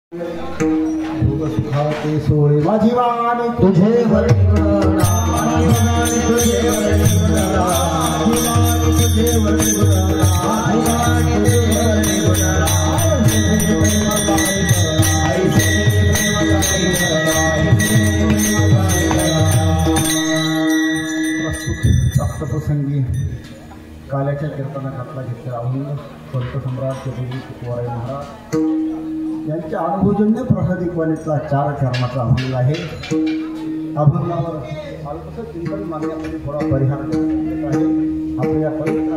सुखाचे सोय माझी वाणी तुझे प्रसंगी काल्याच्या कीर्तनातला घेतला अभंग संत सम्राट छत्रपती तुकोबाराय महाराज यांच्या अनुभवजन्य प्रसादिकवाणीतला 4 चरणाचा अभंग आहे. अभंगावर अल्पसं चिंतन मागण्यामध्ये थोडा परिहार करत आहे. आपल्या पवित्र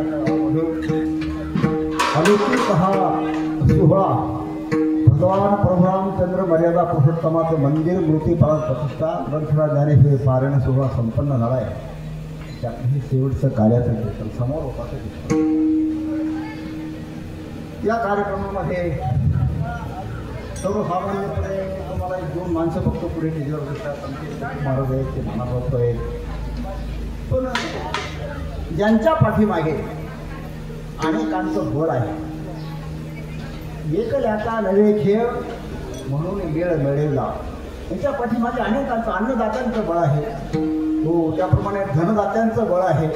अलौकिक हा सोहळा भगवान प्रभू रामचंद्र मर्यादा पुरुषोत्तमाचं मंदिर मूर्तीपालन प्रतिष्ठा ग्रंथराज ज्ञानेश्वरी पारायण सोहळा संपन्न झाला आहे. त्यातही शेवटचं कार्याचं कीर्तन समोर होतं. या कार्यक्रमामध्ये सर्वसामान्यपणे तुम्हाला 1-2 माणसं फक्त पुढे निजवर दिसतात. महाराज आहेत ते महाराज आहेत, पण ज्यांच्या पाठीमागे अनेकांचं बळ आहे. एक याचा नवे खेळ म्हणून वेळ मिळेला. यांच्या पाठीमागे अनेकांचं अन्नदात्यांचं बळ आहे. हो, त्याप्रमाणे धनदात्यांचं बळ आहे.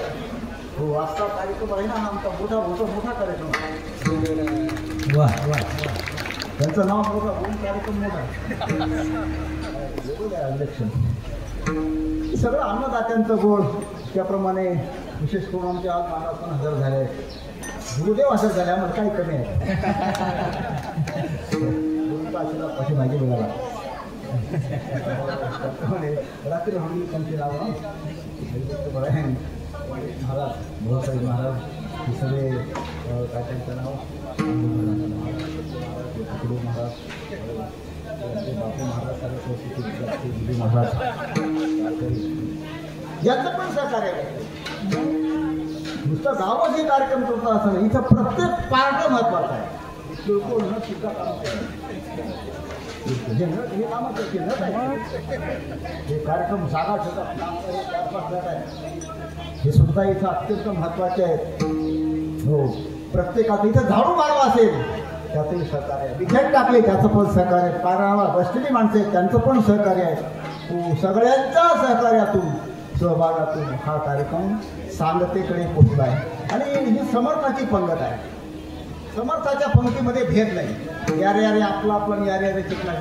हो, आजचा कार्यक्रम आहे ना, आमचा मोठा कार्यक्रम. वा वा, त्यांचं नाव मोठा, कार्यक्रम मोठा अध्यक्ष. सगळं अन्नदात्यांचं बळ. त्याप्रमाणे विशेष करून आमच्या आज महाराज पण हजर झाले. गुरुदेव हजर झाले, आम्हाला काही कमी आहे. पाठीमागे मिळाला रात्री हल्ली त्यांचे नाव महाराज भाऊसाहेब महाराज हे सगळे काय त्यांचं नाव गुरु महाराज बापू महाराज सरस्वती महाराज यांचं पण सहकार्य आहे. नुसतं गावात हे कार्यक्रम करतो असं नाही, इथं प्रत्येक पार्ट महत्वाचा आहे. हे कामाचं हे कार्यक्रम जागा ठेवतात हे सुद्धा इथं अत्यंत महत्त्वाचे आहेत. हो, प्रत्येकाचं इथं झाडू मारवा असेल त्याचंही सहकार्य आहे. बिछाड टाकले त्याचं पण सहकार्य आहे. पारावर बसलेली माणसं आहेत त्यांचं पण सहकार्य आहे. हो, सगळ्यांच्या सहकार्यातून सहभागातून हा कार्यक्रम सांगतेकडे पोचला आहे. आणि ही समर्थाची पंगत आहे. समर्थाच्या पंक्तीमध्ये भेद नाही. यारे यारे आपला आपण यारे यारे चिकला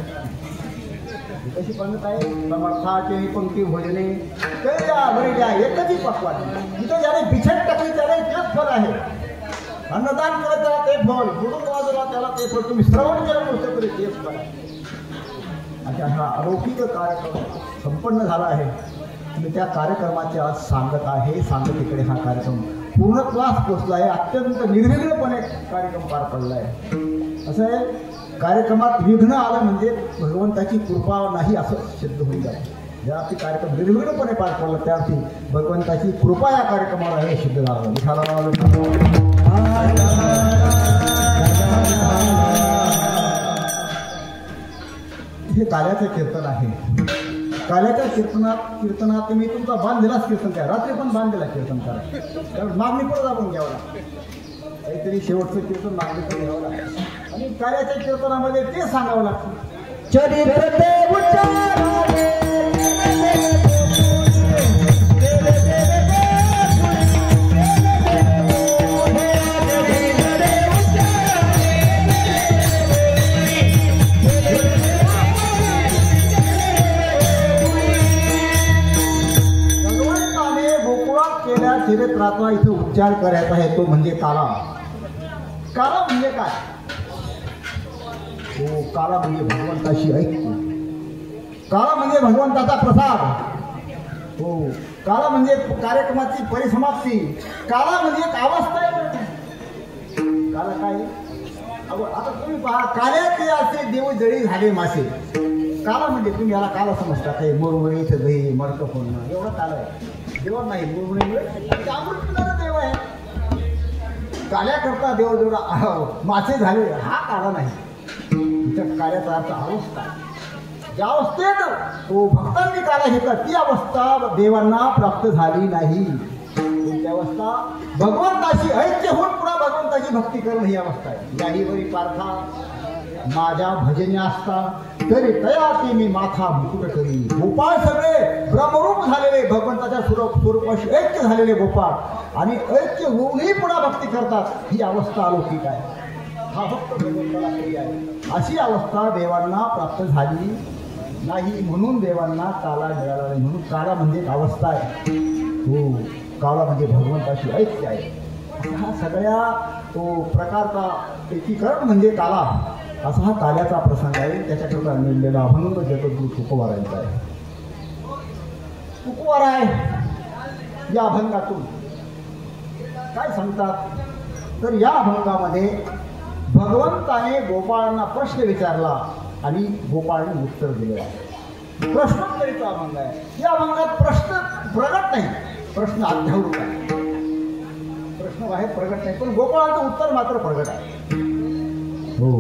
कशी पंगत आहे. समर्थाची पंक्ती भोजने एकच पक्वान. तिथं ज्याने बिछट टाकली त्याला तेच फल आहे. अन्नदान करत त्याला ते फल, बुडून वाजवला त्याला ते फल, तुम्ही श्रवण केलं नव्हतं तरी तेच फल आहे. अशा हा अलौकिक कार्यक्रम संपन्न झाला आहे. आणि त्या कार्यक्रमाची आज सांगत आहे. सांगतेकडे हा कार्यक्रम पूर्णत्वास पोचला आहे. अत्यंत निर्विघ्नपणे कार्यक्रम पार पडला आहे. असं आहे, कार्यक्रमात विघ्न आलं म्हणजे भगवंताची कृपा नाही असं सिद्ध होऊन जातं. ज्या अर्थी कार्यक्रम निर्विघ्नपणे पार पडला त्या अर्थी भगवंताची कृपा या कार्यक्रमाला हे सिद्ध झालं. हे काल्याचं कीर्तन आहे. काल्याच्या कीर्तनात मी तुमचा बांध दिलाच कीर्तन करा. रात्री पण बांध दिला कीर्तन करा. कारण मागणी पण आपण घ्यावं लागतं. काहीतरी शेवटचं कीर्तन मागणी पण घ्यावं लागतं. आणि काल्याच्या कीर्तनामध्ये ते सांगावं लागतं. चरित्राचा इथे उच्चार करायचा आहे तो म्हणजे काला. काला म्हणजे काय? हो, काला म्हणजे भगवंताशी ऐक्य. काला म्हणजे भगवंताचा प्रसाद. हो, काला म्हणजे कार्यक्रमाची परिसमाप्ती. काला म्हणजे एक अवस्था आहे. काला काय? आता तुम्ही पहा, काल्याचे असे देव जळी झाले मासे. काला म्हणजे तुम्ही याला काला समजता. काही मुरमुळे इथं दही मडकं फोडणं एवढं काला आहे. देव नाही, मुरमुळे देव आहे. काल्याकरता देव जेवढा मासे झाले हा काला नाही. तिच्या काल्याचा अर्थ अवस्था. ज्या अवस्थेत तो भक्तांनी काला घेतला ती अवस्था देवांना प्राप्त झाली नाही. ती अवस्था भगवंताशी ऐक्य होऊन पुन्हा भगवंताची भक्ती करणं ही अवस्था आहे. याही वरी पार्था माझ्या भजनी असता तरी तया ते मी माथा मुकुट करी. गोपाळ सगळे ब्रह्मरूप झालेले, भगवंताच्या स्वरूपाशी ऐक्य झालेले गोपाळ आणि ऐक्य होऊनही पुन्हा भक्ती करतात. ही अवस्था अलौकिक आहे. हा भक्त भगवंताला प्रिय आहे. अशी अवस्था देवांना प्राप्त झाली नाही म्हणून देवांना काला मिळाला नाही. म्हणून काला म्हणजे एक अवस्था आहे. हो, काला म्हणजे भगवंताशी ऐक्य आहे. हा सगळ्या प्रकारचा एकीकरण म्हणजे काला, असा हा काल्याचा प्रसंग आहे. त्याच्याकरता मिळलेला अभंग जगद्गुरु तुकोबारायांचा आहे. तुकोबाराय या अभंगातून काय सांगतात तर या अभंगामध्ये भगवंताने गोपाळांना प्रश्न विचारला आणि गोपाळांनी उत्तर दिले आहे. प्रश्नोत्तरीचा अभंग आहे. या अभंगात प्रश्न प्रगट नाही, प्रश्न अध्यावृत आहे. प्रश्न बाहेर प्रगट नाही, पण गोपाळांचं उत्तर मात्र प्रगट आहे. हो,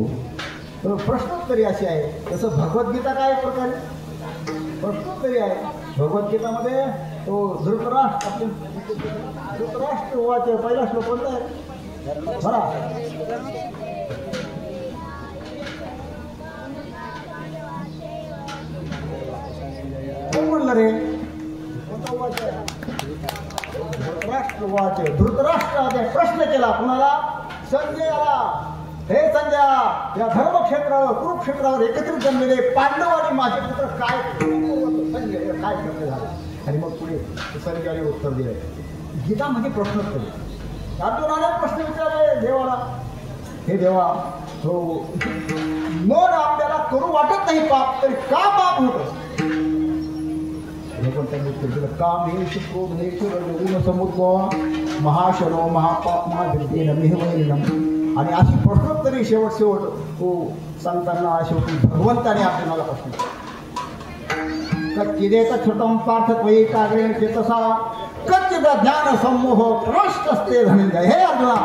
तर प्रश्नोत्तरी अशी आहे. तसं भगवद्गीता काय प्रकारे प्रश्नोत्तरी आहे. भगवद्गीतामध्ये तो धृतराष्ट्र आपले धृतराष्ट्र वाचे पहिला श्लोक कोणता आहे बरा कोण म्हणलं रे कोणता वाच धृतराष्ट्र वाचे. धृतराष्ट्राने प्रश्न केला कुणाला संजयाला. हे संजया, या धर्मक्षेत्रावर कुरुक्षेत्रावर एकत्रित जमलेले पांडव आणि माझे पुत्र काय संजय काय करते झाले. आणि मग पुढे संजयाने उत्तर दिले. गीता म्हणजे प्रश्नोत्तरी. अर्जुनाने प्रश्न विचारले देवाला, हे देवा हो मन आपल्याला करू वाटत नाही पाप, तरी का पाप होत. त्यांनी उत्तर दिलं कामेश क्रोधेश रजोगुण समुद्भव महाशनो महापाप महाविद्येन मेहवैनम. आणि अशी प्रश्नोत्तरी शेवट तो सांगताना शेवटी भगवंताने अर्जुनाला प्रश्न कच्चिदेत छोटम पार्थ त्वयि काग्रेण चेतसा कच्चिद ज्ञान समूह प्रश्न असते धनंजय. हे अर्जुना,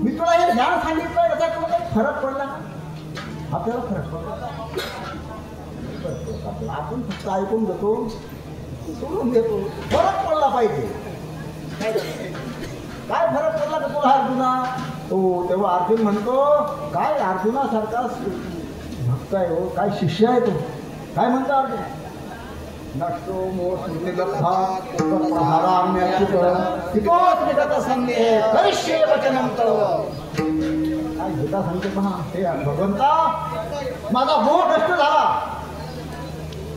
मी तुला हे ज्ञान सांगितलं, त्याचा तुला काही फरक पडला का. आपल्याला फरक पडला, आपण फक्त ऐकून घेतो सोडून घेतो. फरक पडला पाहिजे. काय फरक पडला का तुला अर्जुना. तो तेव्हा अर्जुन म्हणतो काय अर्जुनासारखा भक्त आहे हो, काय शिष्य आहे तो. काय म्हणतो अर्जुन नष्टो मोह करिष्ये वचनं तव. काय गीता सांगते पहा, हे भगवंता माझा मोह नष्ट झाला,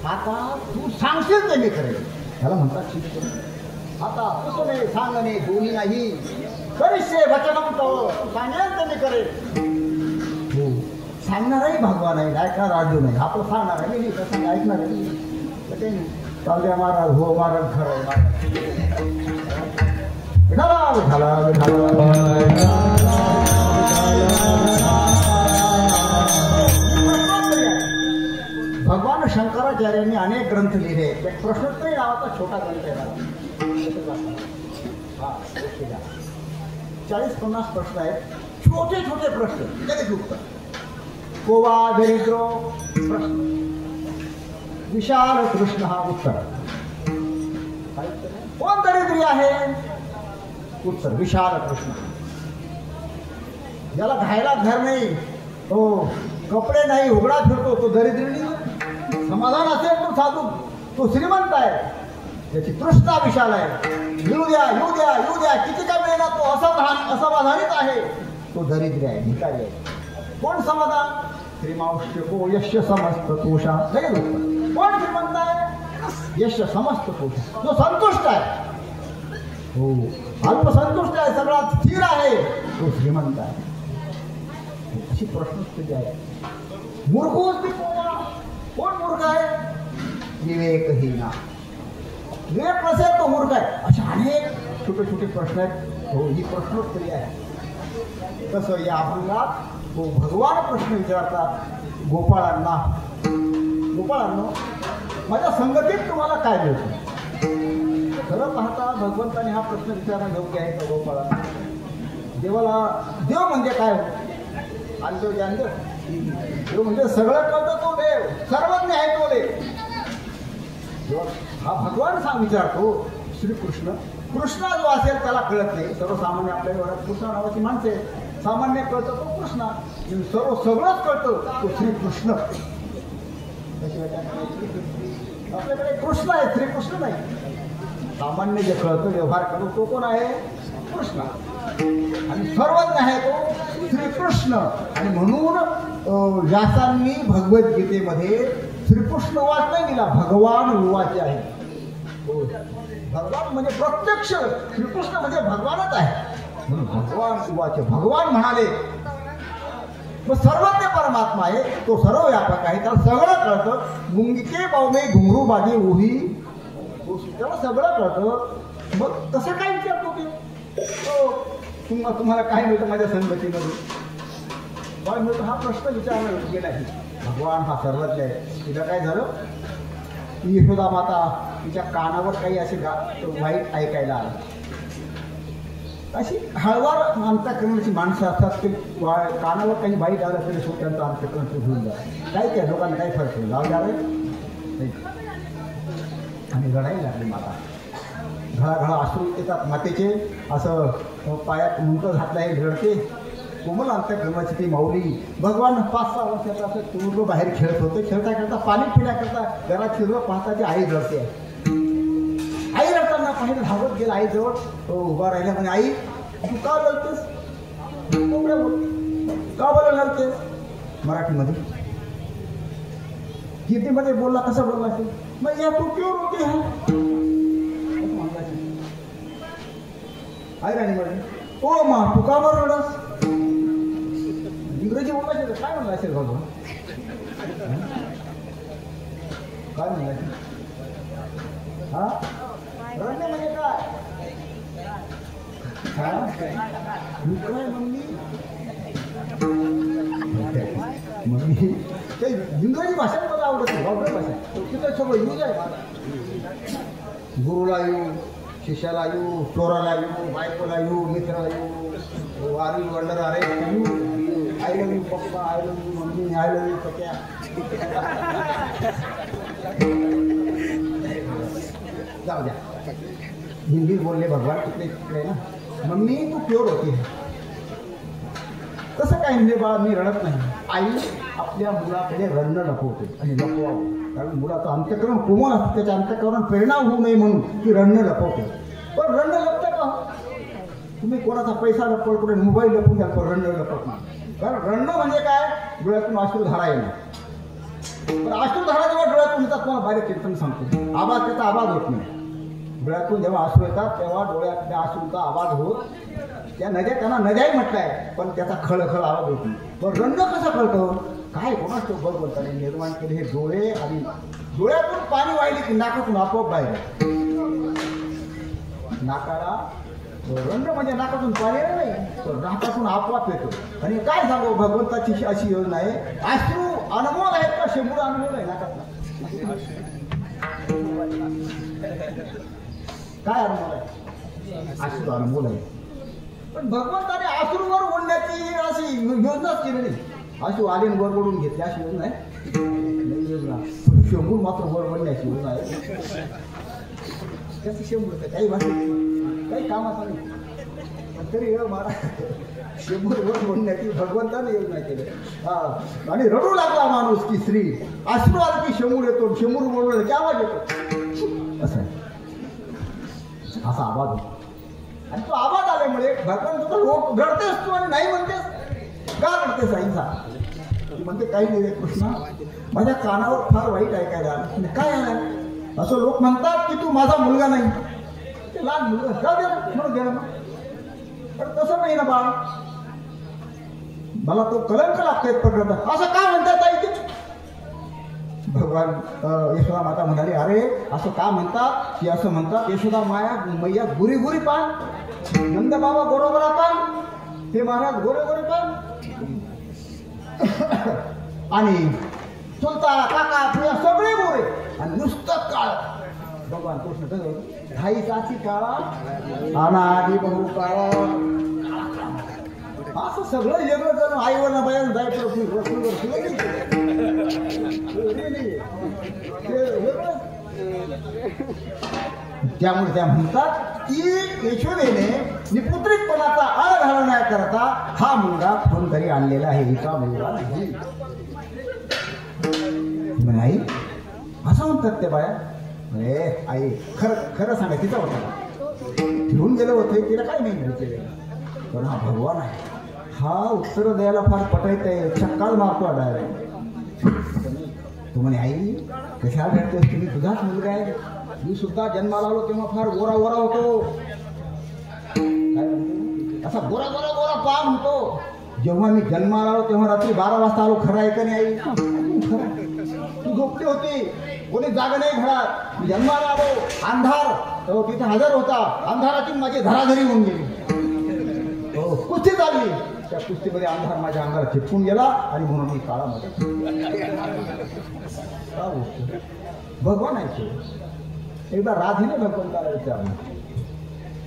आता तू सांगशील ते मी करेल. त्याला म्हणतात शिष्य. आता पुसणे सांगणे दोन्ही नाही, करिष्ये वचनं तव, सांगेल ते मी करेल. हो, सांगणारही भगवान आहे, ऐकणार अर्जुन आहे. आपलं सांगणार आहे मी कसं ऐकणार आहे. चालते महाराज हो महाराज खरं भगवान शंकराचार्यांनी अनेक ग्रंथ लिहिले. एक प्रश्नोत्तरी नावाचा छोटा ग्रंथ आहे. 40-50 प्रश्न आहेत. छोटे छोटे प्रश्न लगेच उत्तर. कोवा दरिद्रो प्रश्न, विशाल कृष्ण हा उत्तर. कोण दरिद्री आहे. उत्तर विशाल कृष्ण. ज्याला घायला घर नाही, तो कपडे नाही, उघडा फिरतो, तो दरिद्री नाही. समाधान असेल तो साधू, तो श्रीमंत आहे. त्याची तृष्णा विशाल आहे. येऊ द्या येऊ द्या येऊ द्या, किती का मिळणार, तो असमाधानित आहे, तो दरिद्री आहे, भिकारी आहे. कोण समाधान. श्रीमांशको यश समस्त तोषा. कोण श्रीमंत आहे. यश समस्त तोषा, जो संतुष्ट आहे. हो, अल्पसंतुष्ट आहे, सगळा स्थिर आहे, तो श्रीमंत आहे. अशी प्रश्नोत्तरी आहे. मूर्ख कोण मूर्ख आहे. विवेकहीन. विवेक नसेल तो मूर्ख आहे. अशा अनेक छोटे छोटे प्रश्न आहेत. हो, ही प्रश्नोत्तरी आहे. तसं या अभंगात तो भगवान प्रश्न विचारतात गोपाळांना. गोपाळांनो, माझ्या संगतीत तुम्हाला काय मिळतं. खरं पाहता भगवंताने हा प्रश्न विचारणं योग्य आहे का गोपाळांना. देवाला देव म्हणजे काय. अंधो जानदेव. देव म्हणजे सगळं कळतं तो देव, सर्वज्ञ आहे तो देव. हा भगवान विचारतो. श्रीकृष्ण, कृष्ण जो असेल त्याला कळत नाही. सर्वसामान्य आपल्या एवढ्या कृष्ण नावाची माणसे सामान्य कळतं तो कृष्ण, सगळंच कळतं तो श्रीकृष्ण. आपल्याकडे कृष्ण आहे, श्रीकृष्ण नाही. सामान्य जे कळतं व्यवहार करतो तो कोण आहे? कृष्ण. आणि सर्वज्ञ आहे तो श्रीकृष्ण. आणि म्हणून व्यासांनी भगवद्गीतेमध्ये श्रीकृष्ण वाच नाही दिला, भगवान उवाच आहे. भगवान म्हणजे प्रत्यक्ष, श्रीकृष्ण म्हणजे भगवानच आहे म्हणून भगवान उवाच. भगवान म्हणाले. मग सर्वज्ञ परमात्मा आहे, तो सर्व व्यापक आहे, त्याला सगळं कळतं. मुंगिके पावमे घुंगरू बाजी उही, त्याला सगळं कळतं. मग तसं काय विचारतो की तुम्हाला काय मिळतं माझ्या संगतीमध्ये, काय मिळतं हा प्रश्न विचारला गेला आहे. भगवान हा सर्वज्ञ आहे. तिला काय झालं, यशोदा माता तिच्या कानावर काही असे वाईट ऐकायला आलं. अशी हळवार अंतःकरणाची माणसं असतात ते कानावर काही वाईट आलं तरी सुद्धा त्यांचं अंतःकरण होऊन जातं. काय त्या लोकांना काही फरक नाही, लाव जावे आणि रडायला लागली माता. घळाघळा अश्रू येतात मातेचे. असं पायात मुंग घातलं आहे, रडते. कोमल अंतःकरणाची ती माऊली. भगवान 5-6 वर्षाचा असं पूर्ण बाहेर खेळत होते. खेळता खेळता पाणी पिण्याकरता घरात शिरलं, पाहता ती आई रडते आहे. आई रडताना पाहिलं, धावत गेला आईजवळ. उभा राहिला म्हणे, आई तू का रडतेस? का बरं रडतेस? मराठीमध्ये. हिंदीमध्ये बोलला, कसं बोलला ते? मग या तू क्यों रोते है? आई राणी म्हणे, ओ मा तू का बरं रडस? इंग्रजी बोलायचे काय म्हणलं असेल बाबा? काय म्हणलं? हा रडणे म्हणजे काय? मम्मी ते इंग्रजी भाषा मला आवडत नाही, गावठी भाषा. तिथं सगळं यूज आहे. गुरुला येऊ, शिष्याला येऊ, चोराला येऊ, बायकोला येऊ, मित्राला येऊ, आरी वडर अरे येऊ, I love you papa, I love you mummy, I love you पप्या. जाऊ द्या, हिंदी बोलले भगवान तिकडे ना. मम्मी तू प्युअर होती. कसं काय म्हणजे बाळा मी रडत नाही. आई आपल्या मुलाकडे रडणं लपवते आणि लपवावं, कारण मुलाचं अंतःकरण कोमल असतं, त्याच्या अंतःकरण प्रेरणा होऊ नये म्हणून ती रडणं लपवते. पण रडणं लपतं का? तुम्ही कोणाचा पैसा लपवत, कुठे मोबाईल लपवून द्या, पण रडणं लपत नाही. कारण रडणं म्हणजे काय? डोळ्यातून अश्रुधारा येणं. पण अश्रुधारा जेव्हा डोळ्यातून येतात, तुम्हाला बाहेर कीर्तन सांगतो, आवाज त्याचा आवाज होत नाही. डोळ्यातून जेव्हा अश्रू येतात तेव्हा डोळ्यातल्या अश्रूचा आवाज होत, त्या नद्या त्यांना नद्याही म्हटलंय, पण त्याचा खळखळ आवाज होत नाही. पण रडणं कसं कळतं? काय कोणाच तो बघ बोलताना निर्माण केले हे डोळे, आणि डोळ्यातून पाणी वाहिले की नाकातून आपोआप बाहेर. नाकाला रडणं म्हणजे नाकातून पाणी नाही, तर नाकातून आपोआप येतो. आणि काय सांगू, भगवंताची अशी योजना आहे. अश्रू अनमोल आहेत का? शेंबूड अनमोल आहे नाकातला. काय अनमोल आहे? अश्रू अनमोल आहे. पण भगवंताने अश्रूवर ओढण्याची अशी योजनाच केली नाही. अश्रू आले वर ओढून घेतले अशी योजना आहे योजना. शेंबूड मात्र वर ओढण्याची योजना आहे. त्याची शेंबूड काही भाषे काही कामाचा नाही, पण तरी मला शेंबूड वर ओढण्याची भगवंताने योजना केली. हा, आणि रडू लागला माणूस की स्त्री, अश्रू आला की शेंबूड येतो, शेंबूड ओढलं की आवाज येतो. असं आहे, असा आवाज होतो. आणि तो आवाज आल्यामुळे भगवान तुझं लोक रडतेस तू आणि नाही म्हणतेस का? रडतेस आईचा म्हणते काही नाही रे कृष्णा, माझ्या कानावर फार वाईट ऐकायला आलं. काय आलं? असं लोक म्हणतात की तू माझा मुलगा नाही. ते लहान मुलगा का दे म्हणून द्या, पण तसं नाही ना बाळ, मला तो कलंक लागतोय पडलं. असं का म्हणतात आई? भगवान यशोदा माता म्हणाली, अरे असं का म्हणतात? की असं म्हणतात यशोदा माया मैया गुरी गुरी पान, नंद बाबा गोरोगोरा पान, ते महाराज गोरे गोरे पान, आणि चुलता काका पुया सगळे गोरे आणि नुसतं काळ. भगवान कृष्ण धाई चाची काळा अनादी बहु काळा, असं सगळं वेगळं जण आईवर ना बाहेर जायचं त्यामुळे त्या म्हणतात की यशोदेने निपुत्रितपणाचा आळ घालवण्याकरता हा मुलगा फोन घरी आणलेला आहे, एका मुलगा नाही. म्हणे आई असं म्हणतात ते बाया. अरे आई खरं खरं सांगा तिचा होता ठेवून गेलं होतं तिला काय नाही केलं. पण हा भगवान आहे, हा उत्तर द्यायला फार पटायचं आहे, चक्काल मारतो डायरेक्ट. तू म्हणे आई कशाला भेटतोस, तुम्ही तुझाच मुलगा आहे. मी सुद्धा जन्माला आलो तेव्हा फार गोरा गोरा होतो, काय म्हणतो असा गोरा गोरा गोरा पाम होतो. जेव्हा मी जन्माला आलो तेव्हा रात्री 12 वाजता आलो. खरं आहे का नाही आई? खरं. तू झोपली होती, कोणी जागा नाही घरात. मी जन्माला आलो, अंधार तिथे हजर होता. अंधारातून माझी धराधरी होऊन गेली. हो कुस्ती चालली, त्या कुस्तीमध्ये अंधार माझ्या अंगाला चिपकून गेला आणि म्हणून मी काळामध्ये भगवान आहे. एकदा राधीने भगवंताला विचारलं,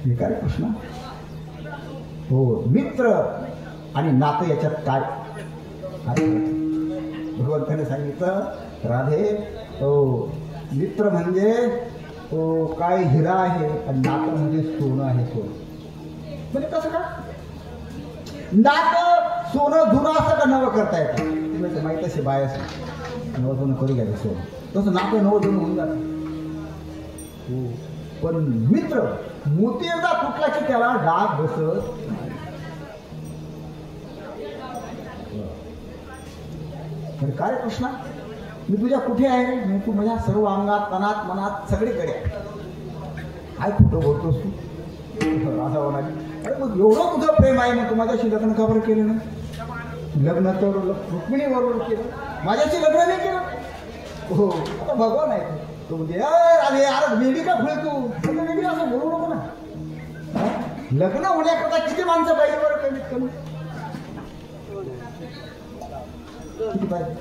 हे काय कृष्णा, हो मित्र आणि नातं याच्यात काय? भगवंताने सांगितलं, राधे हो मित्र म्हणजे तो काय हिरा आहे आणि नातं म्हणजे सोनं आहे. सोनं म्हणजे कसं का? नातं सोनं जुनं असतं का नवं करता येतं? तुम्ही माहीत असे बाय असं नवं जुनं करू घ्यायचं सोनं, तसं नातं नवं जुनं होऊन जातं. हो पण मित्र मोती एकदा तुटला की त्याला डाग बसत. काय कृष्णा मी तुझ्या कुठे आहे? मी तू माझ्या सर्व अंगात तनात मनात सगळीकडे काय खोटं बोलतोस तू? राधा म्हणाली, अरे मग एवढं तुझं प्रेम आहे, मग तू माझ्याशी लग्न का बरं केलं ना? लग्न तर रुक्मिणी बरोबर केलं, माझ्याशी लग्न नाही केलं. हो आता भगवान आहे. तू म्हणजे अरे अरे वेगळी का खुळे तू वेगळी असं बोलू नको ना. लग्न होण्याकरता किती माणसं पाहिजे बरं? कमीत कमी किती पाहिजे?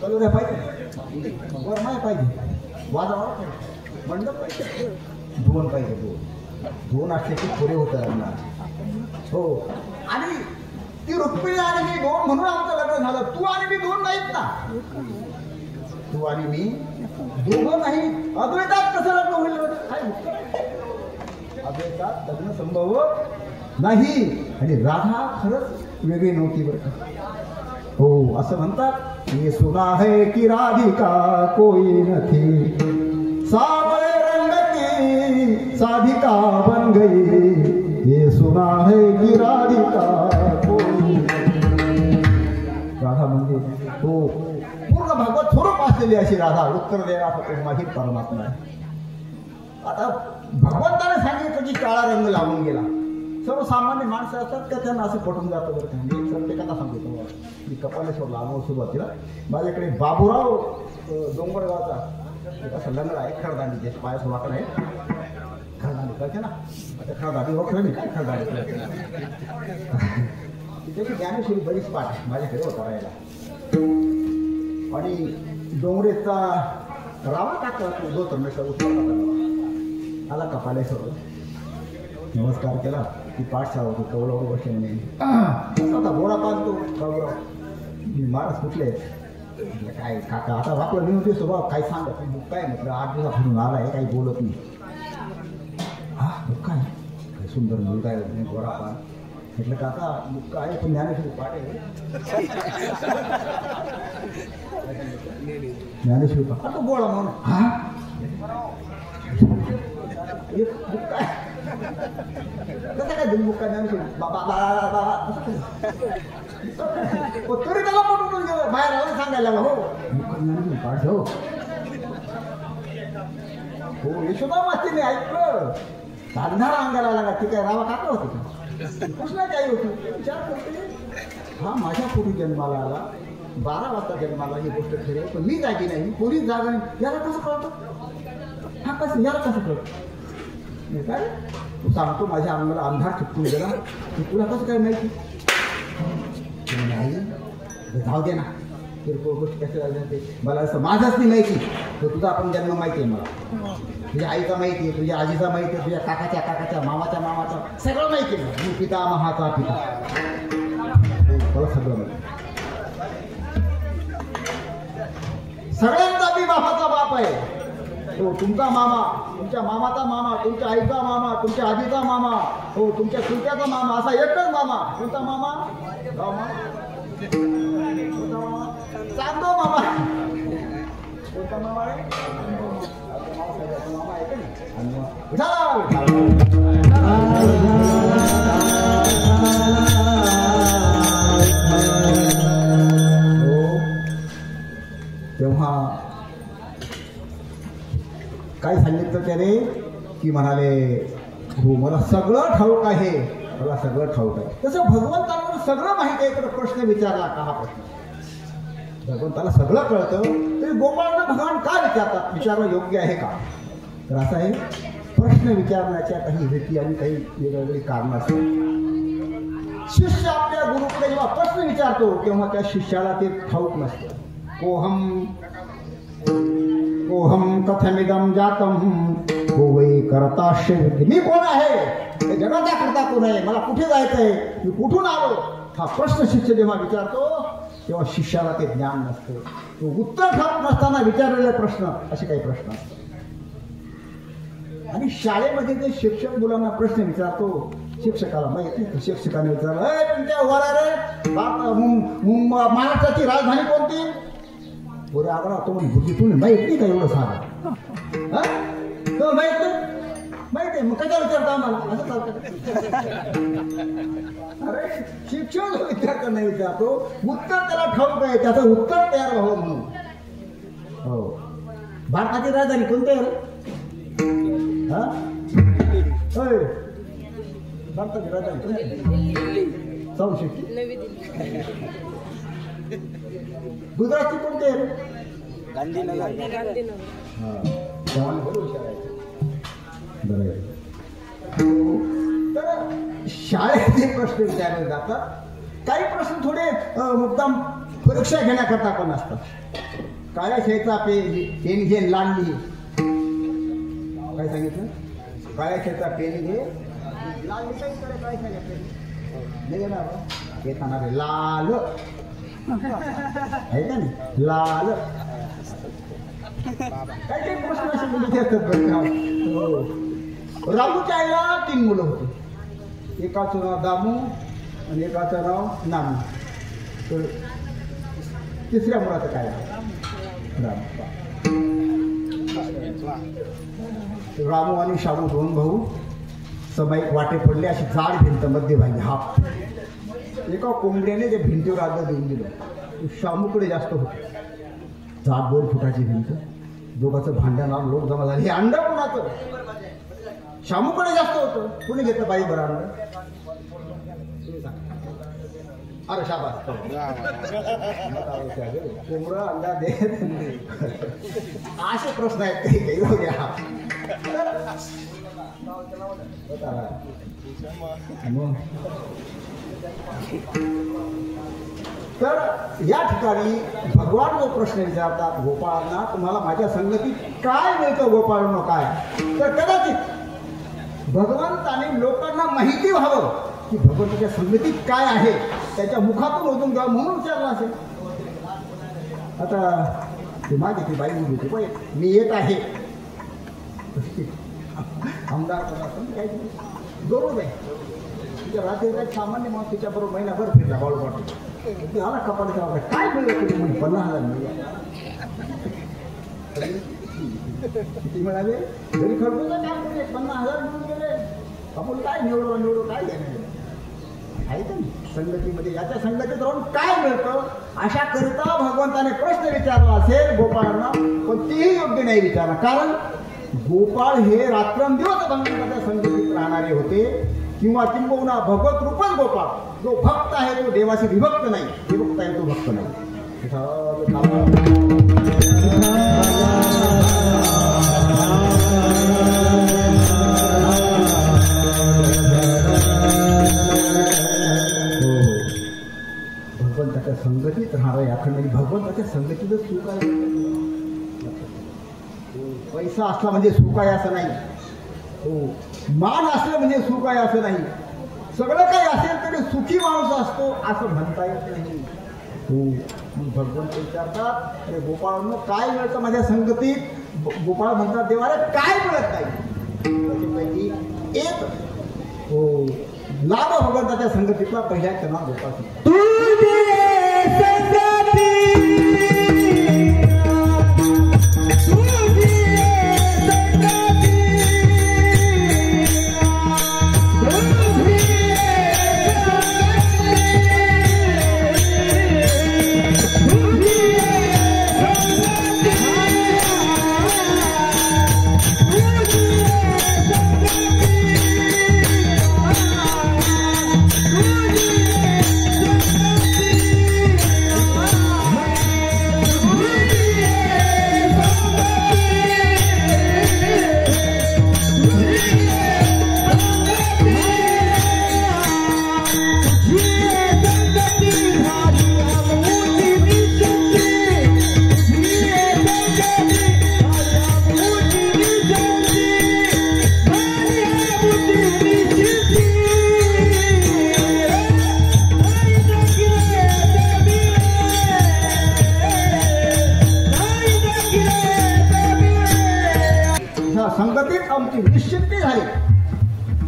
कलोऱ्या पाहिजे, वरमाय पाहिजे, वाजावा पाहिजे, मंडप पाहिजे, 2 पाहिजे. 2 असले की पुरे होतं लग्न. हो आणि ती रुक्मिणी आणि मी 2 म्हणून आमचं लग्न झालं. तू आणि मी 2 नाहीत ना. तू आणि मी दोघं नाही. अद्वैतात कसं लग्न होईल? काय अद्वैतात लग्न संभव नाही. आणि राधा खरंच वेगळी नव्हती बरं. हो असं म्हणतात, ये सुना है की राधिका कोई नथी, सावळे रंग की साधिका बन गई. ये सुना है की राधिका कोई. राधा म्हणजे हो पूर्ण भागवत स्वरूप असलेली अशी राधा. उत्तर देणार फक्त माझी परमात्मा आहे. आता भगवंताने सांगितलं की काळा रंग लावून गेला. सर्वसामान्य माणसं असतात का त्यांना असं पटून जातं बरं का? मी प्रत्येकाला सांगतो, मी कपालेश्वरला आलो सुरुवातीला. माझ्याकडे बाबूराव डोंगरगावचा एक असं लंगडा आहे, खळदांडी, ज्याच्या पायास वाकड आहे. खळदांडी कळते ना? आता खळदांडी ओळखलं मी काय खळदांडी त्याची ज्ञानेश्वरी बरीच पाठ आहे, माझ्याकडे होता राहायला. आणि डोंगरेचा रावा टाकला तो धर्मेश्वर उत्तर आला कपालेश्वर, नमस्कार केला. ती पाठशाळा होती, कौरव बसले म्हणे आता घोडा पाहतो बाबूराव. महाराज कुठले? काय काका आता वापरलं मी होते स्वभाव काय सांगत काय म्हटलं 8 दिवसापासून आला आहे, काही बोलत नाही. हा काय काय सुंदर मुलगा आहे घोडा पान. म्हटलं काका मुक्का आहे पण ज्ञानेश्वरी पाठ आहे. ज्ञानेश्वरी पाठ आता गोळा म्हणून हा कसं काय मुक्का ज्ञानेश्वरी तरी त्याला पटवून गेलं बाहेर आलं सांगायला. हो मुक्का ज्ञानेश्वरी पाठ हो. हो यशोदा मातीने ऐकलं साधणार अंगाला लागा. ती काय रावा काका होती कृष्णाची आई होती. विचार करते हा माझ्या पोटी जन्माला आला, 12 वाजता जन्माला, ही गोष्ट खरी आहे. पण मी जागी नाही, कोणीच जागा नाही. याला कसं कळतं? हा कसं याला कसं कळतं? काय तू सांगतो माझ्या अंगाला अंधार चिपकून गेला, तुला कसं काय माहिती? नाही जाऊ दे ना, किरकोळ गोष्टी कशा झाल्या ते मला असं माझंच नाही माहिती. तर तुझा आपण जन्म माहिती आहे मला, तुझ्या आईचा माहिती आहे, तुझ्या आजीचा माहिती आहे, तुझ्या काकाच्या काकाच्या मामाच्या मामाचा सगळं माहिती आहे. मी पिता महाचा पिता मला सगळं माहिती. सगळ्यांचा मी बापाचा बाप आहे. हो तुमचा मामा, तुमच्या मामाचा मामा, तुमच्या आईचा मामा, तुमच्या आजीचा मामा, हो तुमच्या चुलत्याचा मामा, असा एकच मामा. कोणता मामा? चांदो मामा. कोणता मामा आहे? मामा आहे का तेव्हा काय सांगितलं त्याने की म्हणाले हो मला सगळं ठाऊक आहे, मला सगळं ठाऊक आहे. तसं भगवंताला सगळं माहिती आहे तर प्रश्न विचारला का? हा प्रश्न भगवंताला सगळं कळतं तरी गोपाळांना भगवान का विचारतात? विचारणं योग्य आहे का? तर असं आहे, प्रश्न विचारण्याच्या काही हेतू आणि काही वेगवेगळी कारणं असतात. शिष्य आपल्या गुरुकडे जेव्हा प्रश्न विचारतो तेव्हा त्या शिष्याला ते ठाऊक नसतं. कोहम कथमिदम जातम हो वै करताश्य. मी कोण आहे? हे जगाचा करता कोण आहे? मला कुठे जायचंय? मी कुठून आलो? हा प्रश्न शिष्य जेव्हा विचारतो तेव्हा शिष्याला ते ज्ञान नसतं. तो उत्तर ठाऊक नसताना विचारलेले प्रश्न असे काही प्रश्न असतात. आणि शाळेमध्ये जे शिक्षक मुलांना प्रश्न विचारतो, शिक्षकाला माहिती, शिक्षकाने विचारलं तुमच्या रे महाराष्ट्राची राजधानी कोणती? बोले आग्रा. तो म्हणजे बुद्धी तुम्ही माहित नाही का एवढं सांगा? माहित नाही? माहित आहे मग कशा विचारता आम्हाला? असं चालतं. अरे शिक्षण विचारता नाही विचारतो, उत्तर त्याला ठाऊक आहे, त्याचं उत्तर तयार व्हावं म्हणून. हो भारताची राजधानी कोणती आहे? भारताची राजधानी गुजरातची कोणती आहे? गांधीनगर. तर शाळेत प्रश्न विचारले जातात. काही प्रश्न थोडे मुद्दाम परीक्षा घेण्याकरता पण असतात. काळ्या शेचा पेन घे लांडली. काय सांगितलं? काळ्या शेचा पेन घे लांडली. काय सांगितलं? नाही ना येताना लाल आहे का नाही? लाल काही काही प्रश्न असे मुली असतात. रामूच्या आईला 3 मुलं होती. एकाचं नाव दामू आणि एकाचं नाव नामू. तर तिसऱ्या मुलाचं काय? रामू आणि शामू 2 भाऊ. समाईक वाटे पडले अशी जाड भिंत मध्यभागी. हा एका कोंबड्याने जे भिंतीवर आदर देऊन दिलं. शामूकडे जास्त होतं. जाड 2 फुटाची भिंत. दोघांचं भांडण लावून लोक जमा झाले. हे अंड कोणाचं? शामूकडे जास्त होतं. कुणी घेतलं बाई बरं अंड? अरे शाबास. कोंबडं अंडा दे. असे प्रश्न आहेत काही काही बघ्या. तर या ठिकाणी भगवान जो प्रश्न विचारतात गोपाळांना, तुम्हाला माझ्या संगतीत काय मिळतं गोपाळांनो काय? तर कदाचित भगवंताने लोकांना माहिती व्हावं की भगवंताच्या संगतीत काय आहे, त्याच्या मुखातून ओढून घ्यावं म्हणून विचारलं असेल. आता ती माझी ती बाई मुली होती, मी येत आहे आमदार काय बरोबर आहे. तिच्या राज्यात सामान्य माणूस तिच्याबरोबर महिनाभर फिरला बाळूपाठी. आला कपाळीचा काय मिळलं तुम्ही? म्हणजे 50,000 मिळाले. किती मिळाले? घरी खर्च काम केले 50,000 मिळून गेले. आपण काय निवडो काय घेणे आहे का नाही? संगतीमध्ये याच्या संगतीत राहून काय मिळतं अशा करिता भगवंताने प्रश्न विचारला असेल गोपाळांना, पण तेही योग्य नाही विचारला. कारण गोपाळ हे रात्रंदिवस भगवंताच्या संगतीत राहणारे होते, किंवा किंबहुना भगवत रूपच गोपाळ. जो भक्त आहे तो देवाशी विभक्त नाही, विभक्त आहे तो भक्त नाही. भगवंताच्या संगतीत राहणारा याखंड भगवंताच्या संगतीतच सुख आहे. पैसा असला म्हणजे सुख आहे असं नाही. हो, मान असलं म्हणजे सुख आहे असं नाही. सगळं काही असेल तरी सुखी माणूस असतो असं म्हणता येत नाही. हो, मग भगवंत विचारतात, अरे गोपाळांनो काय मिळतं माझ्या संगतीत? गोपाळ म्हणतात, देवाला काय मिळत नाही. त्याच्यापैकी एक लाभ भगवंताच्या संगतीतला पहिल्या क्षणात गोपाळ संगतीत आमची निश्चिती झाली.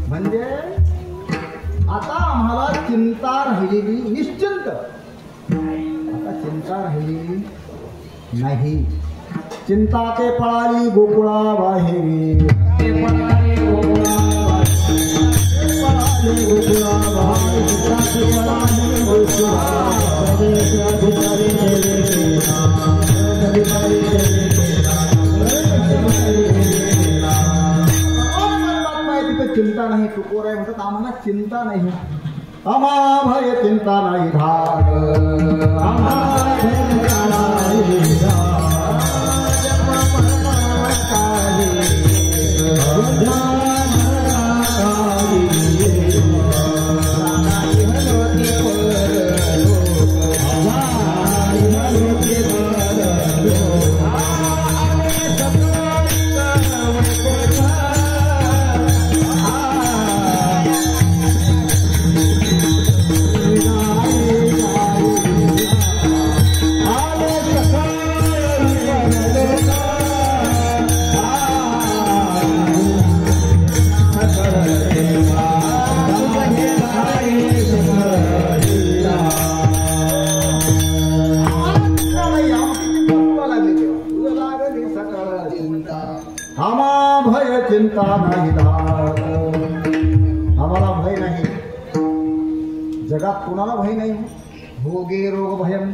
म्हणजे आता आम्हाला चिंता राहिलेली निश्चिंत, आता चिंता राहिलेली नाही. चिंता ते पळाली गोकुळा बाहेरी, चिंता नाही. तुकोर आहे म्हणतात आम्हाला चिंता नाही, आम्हा भय चिंता नाही धाड, आम्हा चिंता नाही धाड. चिंता नाही धाड, आम्हाला भय नाही. जगात कोणाला भय नाही. भोगे रोग भयम,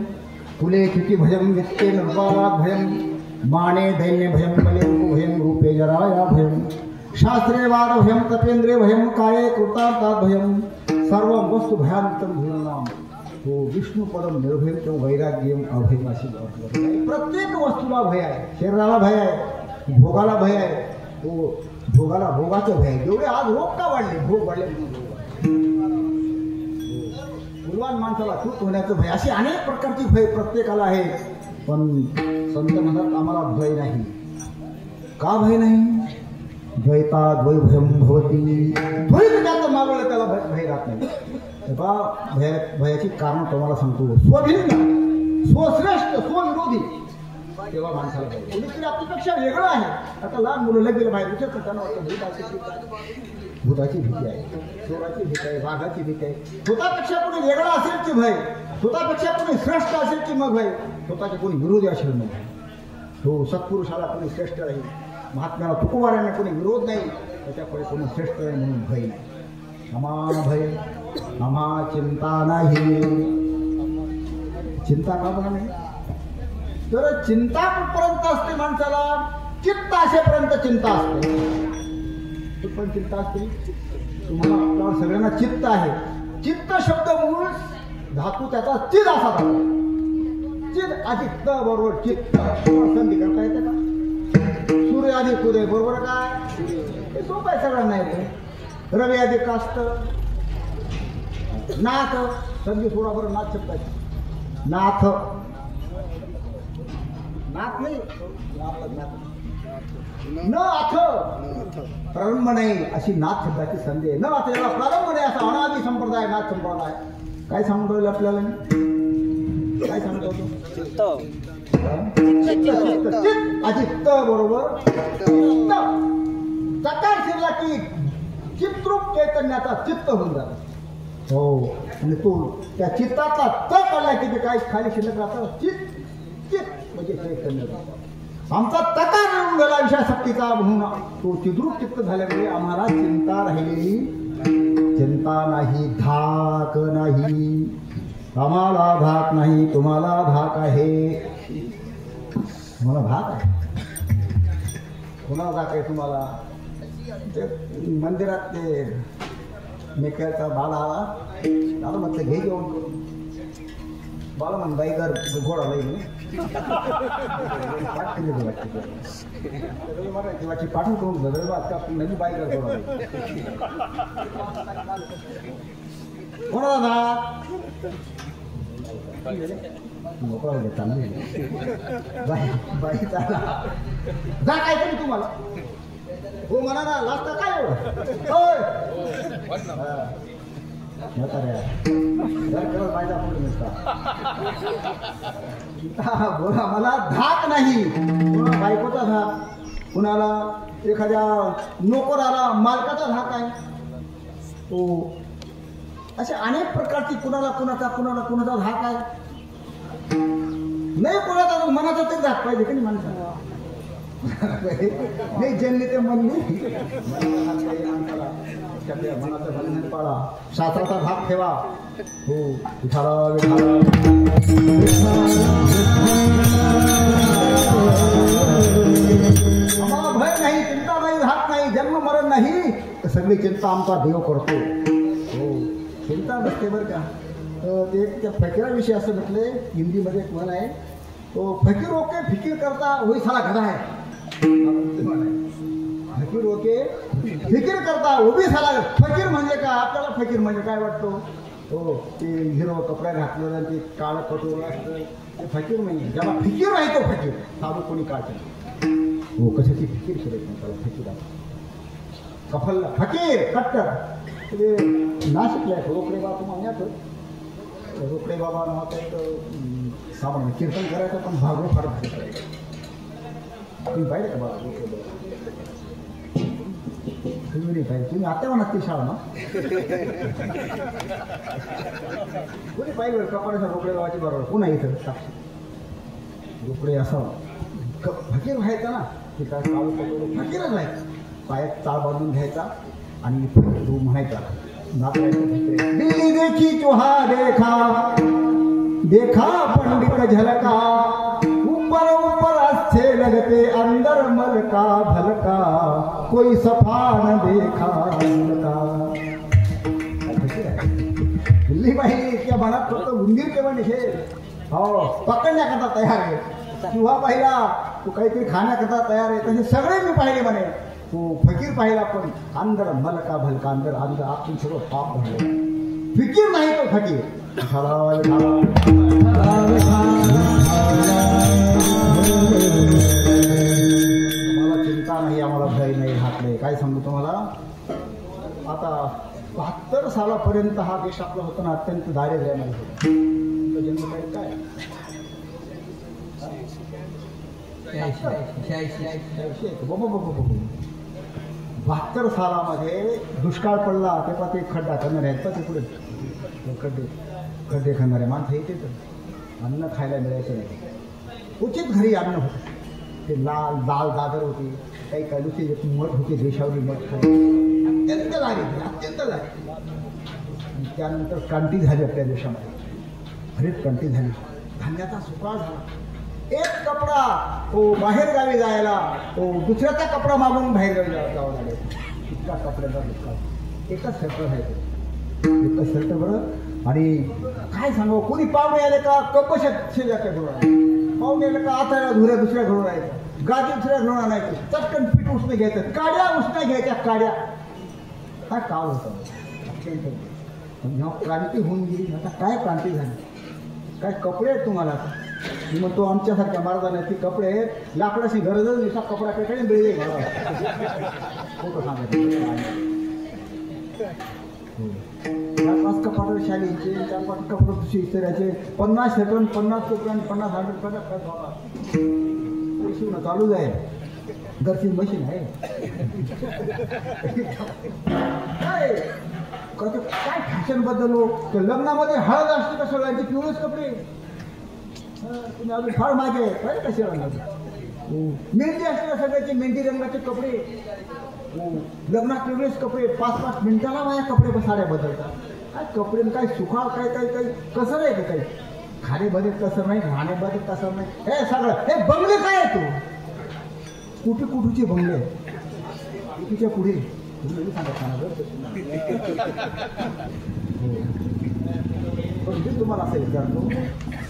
कुले किती भयम, वित्ते निर्वालात भयम, माने दैन्य भयम, कले भयम, रूपे जराया भयम, शास्त्रे वाद भयम, तपेंद्रे भयम, काये कृतांतात भयम, सर्व वस्तु भयानकम भयम. तो विष्णू पदम निर्भय, तो वैराग्यम अभयम. अशी प्रत्येक वस्तूला भय आहे. शरीराला भय आहे, भोगाला भय आहे. तो भोगाला भोगाचं भय. एवढे आज रोग का वाढले? भोग वाढले. गुणवान माणसाला चूक होण्याचं भय. अशी अनेक प्रकारची भय प्रत्येकाला आहे. पण संत म्हणतात आम्हाला भय नाही. का भय नाही? द्वैता द्वैभयम भवती. द्वैत ज्याचं मागवलं त्याला भय राहत नाही. भयाची कारण तुम्हाला सांगतो. स्वभिन्न, स्वश्रेष्ठ, स्वविरोधी तेव्हा माणसाला भय. कोणीतरी आपल्यापेक्षा वेगळं आहे. आता लहान मुलं लगेच बाहेर विचार त्यांना वाटतं भूताची भीती आहे, चोराची भीती आहे, वाघाची भीती आहे. स्वतःपेक्षा कोणी वेगळा असेल की भय, स्वतःपेक्षा कोणी श्रेष्ठ असेल की मग भय, स्वतःचे कोणी विरोधी असेल मग. तो सत्पुरुषाला कोणी श्रेष्ठ राहील, महात्म्याला तुकोबारांना कोणी विरोध नाही, त्याच्यापुढे कोणी श्रेष्ठ नाही म्हणून भय नाही. आम्हा भय, आम्हा चिंता नाही. चिंता का बघा नाही? तर चिंता कुठपर्यंत असते माणसाला? चित्त असेपर्यंत चिंता असते. कुठपर्यंत चिंता असते? तुम्हाला आपल्याला सगळ्यांना चित्त आहे. चित्त शब्द मूळ धातू त्याचा चिद असा धातू. चिद अधिक त बरोबर चित्त. संधी करता येते का? सूर्य अधिक उदय बरोबर काय? हे सोपं आहे सगळ्यांना येते. रवी अधिक कास्त. नाथ संधी थोडा बरोबर नाथ शब्द आहे. नाथ नाथ नाही, न अथ प्रारंभ नाही अशी नाथ शब्दाची संधी आहे. न अथ याला प्रारंभ नाही असा अनादी संप्रदाय नाथ संप्रदाय. काय सांगून राहिलं आपल्याला? काय सांगत होतो? चित्त अचित्त बरोबर चित्त. तकार शिरला की चित्रूप चैतन्याचा चित्त होऊन जातो. हो, आणि तो त्या चित्ताचा त काढला की ते काय खाली शिल्लक राहतं. चित्त चित्त म्हणजे चैतन्य. आमचा तकार येऊन गेला विषयाशक्तीचा, म्हणून तो चिद्रूप चित्त झाल्यामुळे आम्हाला चिंता राहिलेली चिंता नाही, धाक नाही. आम्हाला धाक नाही, तुम्हाला धाक आहे. तुम्हाला धाक आहे, कोणाला धाक आहे तुम्हाला? मंदिरात ते मेक्याचा बाला आला, दादा म्हटलं घे घेऊन करून. बाला म्हण बाईकर घोडा नाही वाटते पाठवून करून नवी बाईकर घोडा कोणाला धाक? मोकळा होते चांगली बाई चालला धाक आहे तरी तुम्हाला. हो म्हणा ना, लागतं काय एवढं? होय बोला, मला धाक नाही. कुणा बायकोचा धाक, कुणाला एखाद्या नोकराला मालकाचा धाक आहे. तो असे अनेक प्रकारची कुणाला कुणाचा धाक आहे. नाही कोणाचा मनाचा तरी धाक पाहिजे की नाही माणसाला? नाही जन्म ते मन नाही. मनाचा बंधन पाळा, शास्त्राचा भाग ठेवा. हो, आम्हाला भय नाही, चिंता नाही, धाक नाही, जन्म मरण नाही. तर सगळी चिंता आमचा देव करतो. हो, चिंता नसते बरं का. ते त्या फकीराविषयी असं म्हटले, हिंदीमध्ये एक म्हण आहे, तो फकीर ओके फिकीर करता वही साला घडा आहे. फकीर ओके फिकीर करता उभी साला. फकीर म्हणजे काय? आपल्याला फकीर म्हणजे काय वाटतो? हो, ते हिरो कपडे घातलेलं ते काळं कटोर असतं ते फकीर म्हणजे. ज्याला फिकीर आहे तो फकीर. साधू कोणी काढतो. हो, कशाची फिकीर करत नाही त्याला फकीर आहे. कफलला फकीर कट्टर. ते नाशिकला रोकडे बाबा तुम्हाला येतं. रोकडे बाबा नावाचं एक सामान कीर्तन करायचं, पण भागवत फार भारी करायचं. तुम्ही पाहिजे का बाबा? तुम्ही नाही पाहिजे. तुम्ही आता म्हणा ती शाळा ना कोणी पाहिजे कपाड्याच्या रोकडे बाबाची बरोबर पुन्हा इथं साक्षी रोकडे असं फकीर व्हायचा ना. ते काय काळू पकडून फकीरच व्हायचं. पायात चाळ बांधून घ्यायचा आणि तो म्हणायचा दिल्ली देखी चुहा देखा देखा पंडित झलका ऊपर ऊपर अच्छे लगते अंदर मलका भलका कोई सफा न देखा का. दिल्ली बाई त्या मनात फक्त उंदीर केव्हा निघेल. हो, पकडण्याकरता तयार आहे. किंवा पाहिला तू काहीतरी खाण्याकरता तयार आहे. तसे सगळे मी पाहिले म्हणे. तो फकीर पाहिला, पण अंदर मलका भलका, अंदर अंदर आपण सगळं पाप झालं. फिकीर नाही तो फकीर. आम्हाला चिंता नाही, आम्हाला भय नाही, हात नाही. काय सांगू तुम्हाला? आता 72 सालापर्यंत हा देश आपला होता ना, अत्यंत दारिद्र्यामध्ये. जन्मतारीख काय? 72 सालामध्ये दुष्काळ पडला. तेव्हा ते खड्डा करणारे आहेत ते पुढे खड्डे खाणारे माणसं येते. तर अन्न खायला मिळायचं नाही. उचित घरी अन्न होतं. ते लाल दाल दादर होती, काही काही दुसरे मठ होते, देशावरी मठ खाली. अत्यंत दारिद्र्य, अत्यंत दारिद्र्य. त्यानंतर क्रांती झाली आपल्या देशामध्ये. हरित क्रांती झाली. धान्याचा सुकाळ झाला. एक कपडा तो बाहेर गावी जायला, तो दुसऱ्याचा कपडा मागून बाहेर गावी जावं लागेल. इतका कपड्याचा दुष्काळ. एकच शर्ट राहायचं, एकच शर्ट बरं. आणि काय सांगावं, कोणी पाहुणे आले का कप शेजारच्या घरून आले, पाहुणे आले का आता धुऱ्या दुसऱ्या घरून आणायचं, गादी दुसऱ्या घरून आणायचं, चटकन पीठ उसणं घ्यायचं, काड्या उसण्या घ्यायच्या, काड्या. काय काळ होता. जेव्हा क्रांती होऊन गेली, आता काय क्रांती झाली? काय कपडे आहेत तुम्हाला? मग तो आमच्यासारख्या महाराजांना ती कपडे आहेत, लाकडाची गरजच दिसा कपडा पेटाने बेळे घाला. फोटो सांगायचं. 4-5 कपाट शालींचे, 4-5 कपाट दुसरी इस्त्र्याचे, 50 सेकंड, 50 सेकंड, 50 शिवणं चालू जाईल. घरची मशीन आहे. काय फॅशन बदललो. लग्नामध्ये हळद असते का सगळ्यांचे पिवळेच कपडे. तुम्ही अजून फार मागे आहे पाहिजे कसे मेहंदी असते का सगळ्याचे मेहंदी रंगाचे कपडे. लग्नात वेगळेच कपडे. 5-5 मिनिटाला माझ्या कपडे साड्या बदलतात. काय कपडे काय सुखाळ काय काय काही कसं नाही का काही. खाण्यामध्ये कसं नाही, राहण्यामध्ये कसं नाही. हे सगळं हे बंगले काय आहे तू कुठूचे बंगले कुठीच्या पुढे तुम्हाला असं विचारतो.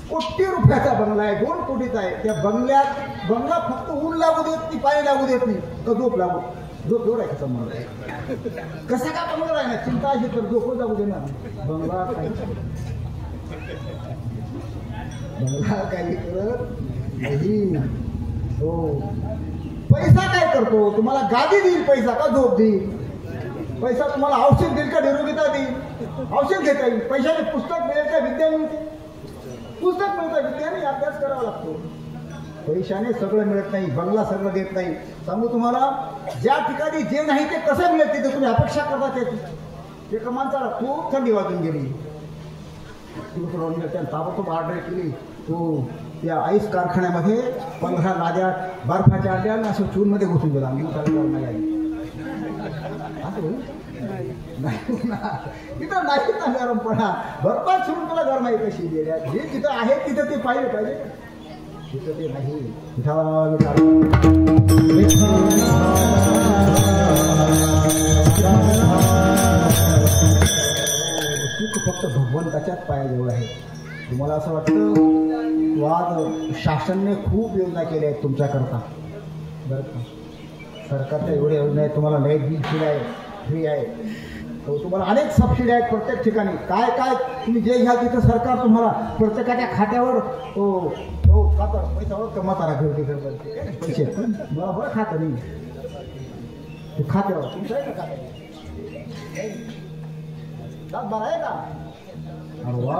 कोटी रुपयाचा बंगला आहे, 2 कोटीचा आहे. त्या बंगल्यात बंगला फक्त ऊन लागू देत नाही, पाणी लागू देत नाही, तर झोप जोड आहे का संबंध. कसा का बंगला आहे ना, चिंता अशी तर झोप लागू देणार. बंगला काही करत नाही. हो पैसा काय करतो. तुम्हाला गादी देईल पैसा का झोप देईल. पैसा तुम्हाला औषध देईल का निरोगिता देईल. औषध घेता येईल. पैशाने पुस्तक मिळेल का विद्या मिळते. पुस्तक मिळतं विद्याने अभ्यास करावा लागतो. पैशाने सगळं मिळत नाही. बंगला सगळं देत नाही. सांगू तुम्हाला ज्या ठिकाणी जे नाही ते कसं मिळत तिथे तुम्ही अपेक्षा करता त्याची. एका माणसाला खूप थंडी वाजून गेली. ताबडतोब ऑर्डर केली. तो त्या आईस कारखान्यामध्ये 15 लाद्या बर्फाच्या आड्या असं चूनमध्ये घुसून गेला. नाही तिथं नाही ना गरमपणा. बर्फात सोडून तुला गरमाई कशी गेल्या. जे तिथं आहे तिथं ते पाहिजे तिथं ते नाही. सुख फक्त भगवंताच्याच पायाजवळ आहे. तुम्हाला असं वाटतं वाद शासनाने खूप योजना केल्या आहेत तुमच्याकरता बरं का. सरकारच्या एवढ्या योजना आहेत. तुम्हाला लाईट बिल फ्री आहे. तुम्हाला अनेक सबसिडी आहेत प्रत्येक ठिकाणी. काय काय तुम्ही जे घ्याल तिथं सरकार तुम्हाला प्रत्येकाच्या खात्यावर खातं पैशावर कमातारा घेऊ पैसे मला बरं खातं नाही खात्यावर तुमचं आहे का खात्यावर बरं आहे का. अरे वा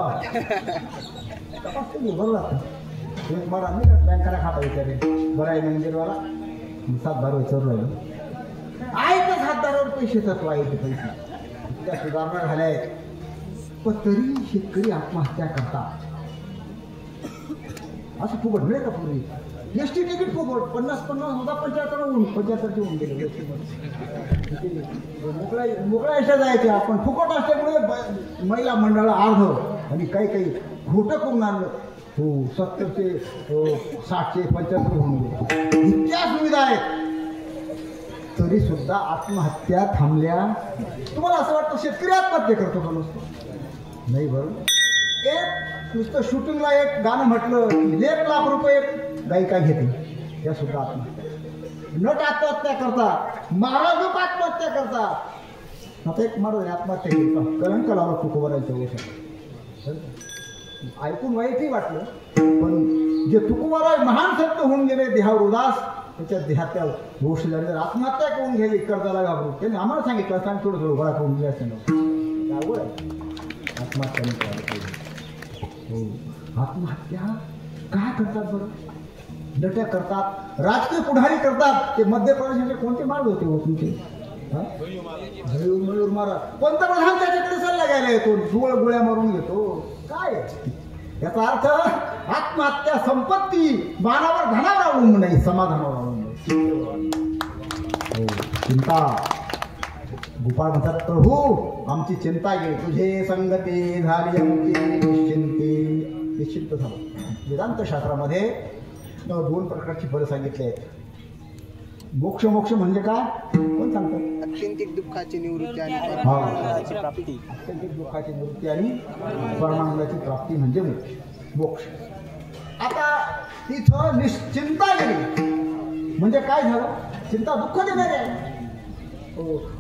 बरं लागतं. मला नाही का बँकाला खाता विचारे बरं आहे मंदिरवाला 7-12 विचारू राहिलो आहे तर 7-12 पैसे तत्व आहे ते पैसे त्या सुधारणा झाल्या आहेत. पण तरी शेतकरी आत्महत्या करतात. असं फुकट मिळेल का पूर्वी. एसटी तिकीट फुकट 50-50 होता 75चे होऊन गेले. मोकळ्या एसट्या जायच्या आपण फुकट असल्यामुळे महिला मंडळाला अर्ध आणि काही खोटं करून आणलं. 70चे 60चे 75 होऊन गेले. इतक्या सुविधा आहेत तरी सुद्धा आत्महत्या थांबल्या. तुम्हाला असं वाटतं शेतकरी आत्महत्या करतो का नुसतं नाही. बरं एक नुसतं शूटिंगला एक गाणं म्हटलं 1 लाख रुपये गायिका घेते त्या सुद्धा आत्महत्या. नट आत्महत्या करतात. महाराज लोक आत्महत्या करतात. आता एक महाराज आत्महत्या केली कलंक लावला तुकोबारांच्या गोष्ट ऐकून वाईटही वाटलं. पण जे तुकोबाराय महान संत होऊन गेले देहावर उदास त्याच्या देहात गोष्ट झाली. आत्महत्या करून घ्यावी कर्जाला घाबरून त्यांनी आम्हाला सांगितलं सांग थोडं गोळा करून दिले असते ना आवड आहे आत्महत्या. हो आत्महत्या काय करतात बरं. डट्या करतात. राजकीय पुढारी करतात. ते मध्य प्रदेशाचे कोणते मार्ग होते हो तुमचे मयूर महाराज पंतप्रधान त्याच्याकडे सल्ला घ्यायला येतो. गोळ्या मारून घेतो. काय याचा अर्थ आत्महत्या संपत्ती मानावर धनावर अवलंबून नाही समाधानावर अवलंबून. चिंता गोपाळ म्हणतात प्रभू आमची चिंता घे तुझे संगती झाली आमची निश्चिंत झालं. वेदांत शास्त्रामध्ये 2 प्रकारची फळं सांगितली आहेत. मोक्ष म्हणजे काय कोण सांगतात. अत्यंतिक दुःखाची निवृत्ती आणि प्राप्ती. अत्यंतिक दुःखाची निवृत्ती आणि परमानंदाची प्राप्ती म्हणजे मोक्ष. आता तिथं निश्चिंता गेली म्हणजे काय झालं. चिंता दुःख देणारी आहे.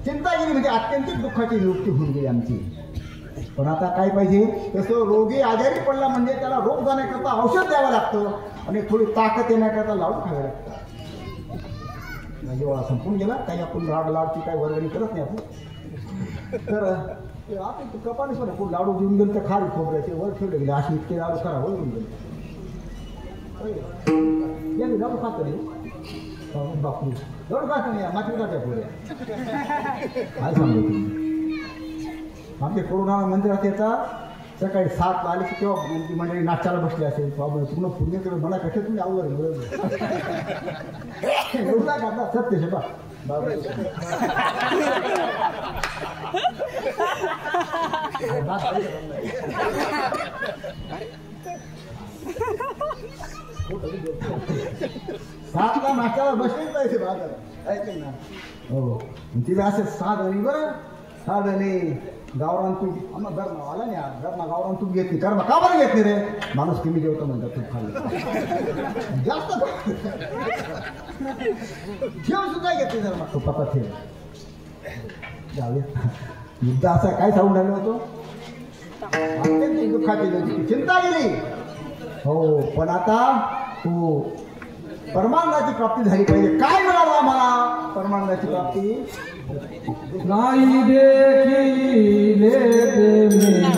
चिंता गेली म्हणजे अत्यंतिक दुःखाची निवृत्ती होऊन गेली आमची. पण आता काय पाहिजे तसं रोगी आजारी पडला म्हणजे त्याला रोग जाण्याकरता औषध द्यावं लागतं आणि थोडी ताकद येण्याकरता लावून खावं लागतं. जेव्हा संपून गेला काही आपण लाडची काही वर्गणी करत नाही आपण. तर ते आता ते कपाळीच बरं खूप लाडू देऊन गेले तर खारी खोबऱ्याचे वर ठेवले गेले असे इतके लाडू खरा वळून गेले या लाडू खात नाही बापू लाडू खात नाही माती खात्या पुढे काय सांगतो तुम्ही आमच्या कोरोना मंदिरात येतात सकाळी 7 आले की तेव्हा ती मंडळी नाश्त्याला बसली असेल पूर्ण पुण्य मला कसे तुम्ही आवड करता सत्य शे बा सातला नाश्त्याला बसलेच पाहिजे बाजार ऐक ना हो तिला असे 7 आणि बरं 7 आणि गावरान तूप आम्हाला गरमा आला नाही गरमा गावरान तूप घेत नाही गरमा का बरं घेत नाही रे माणूस कमी जेवतो म्हणतात तूप खाल्लं जास्त ठेव सुद्धा घेत नाही गरमा तुपाचा ठेव जाऊया युद्ध असा काय सांगून राहिलो होतो अत्यंत दुःखाची होती चिंता गेली हो पण आता तू परमानंदाची प्राप्ती झाली पाहिजे काय मिळालं आम्हाला परमानंदाची प्राप्ती नाही देखिले मेरी नाही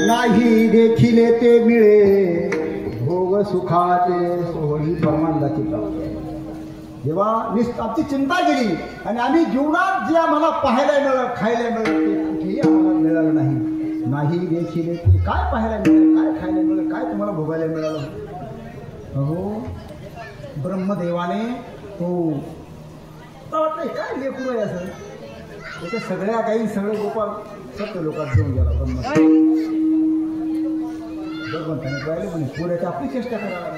नाही देखिले ते मिळे भोग सुखाचे सोहळी परमानंदाची प्राप्ती जेव्हा आमची चिंता गेली आणि आम्ही जीवनात जे आम्हाला पाहायला मिळालं खायला मिळालं ते कुठेही आम्हाला मिळालं नाही नाही देखिले ते काय पाहायला मिळालं काय खायला मिळालं काय तुम्हाला भोगायला मिळालं हो ब्रह्मदेवाने तो वाटतं काय लेकरू आहे असं त्याच्या सगळ्या काही सगळे गोपाळ सत्य लोकात घेऊन गेला भगवंताने पाहिले म्हणे पुढे आपली चेष्टा करायला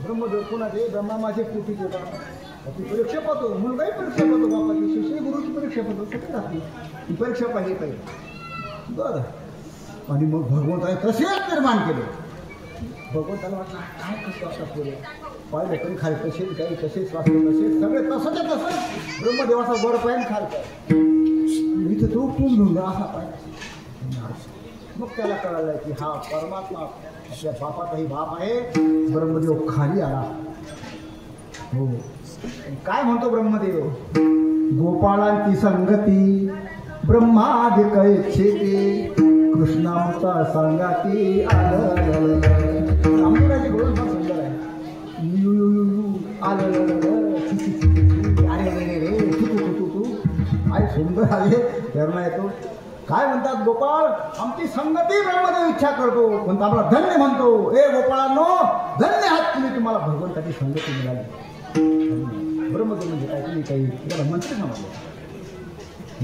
ब्रह्मदेव कुणाचे ब्रह्मा माझे पोटीचे ती परीक्षा पाहतो मुलगाही परीक्षा पाहतो बापाची शिष्य गुरुची परीक्षा पाहतो सगळी राहते ती परीक्षा पाहिजे बरं आणि मग भगवंताने तसेच निर्माण केले भगवंताला वाटलं काय कसं आता पुढे पाहिले तरी खाल तसेच काही तसेच वाचले तसेच सगळे तसंच तसंच ब्रह्मदेवाचा वर पाहिजे खाल इथं तो टून घेऊन असा पाहिजे मग त्याला कळालं की हा परमात्मा आपल्या बापाचाही बाप आहे ब्रह्मदेव खाली आला हो काय म्हणतो ब्रह्मदेव गोपाळांची संगती ब्रह्मादिक इच्छेते कृष्णाचा सांगाती आंबेराची गोळ फार सुंदर आहे अरे रे रे तू आई सुंदर आले प्रेरणा येतो काय म्हणतात गोपाळ आमची संगती ब्रह्मदेव इच्छा करतो पण आपला धन्य म्हणतो ए गोपाळांनो धन्य आहात तुम्ही तुम्हाला भगवंताची संगती मिळाली ब्रह्मदेव म्हणजे काय तुम्ही काही त्याला मंत्री समजले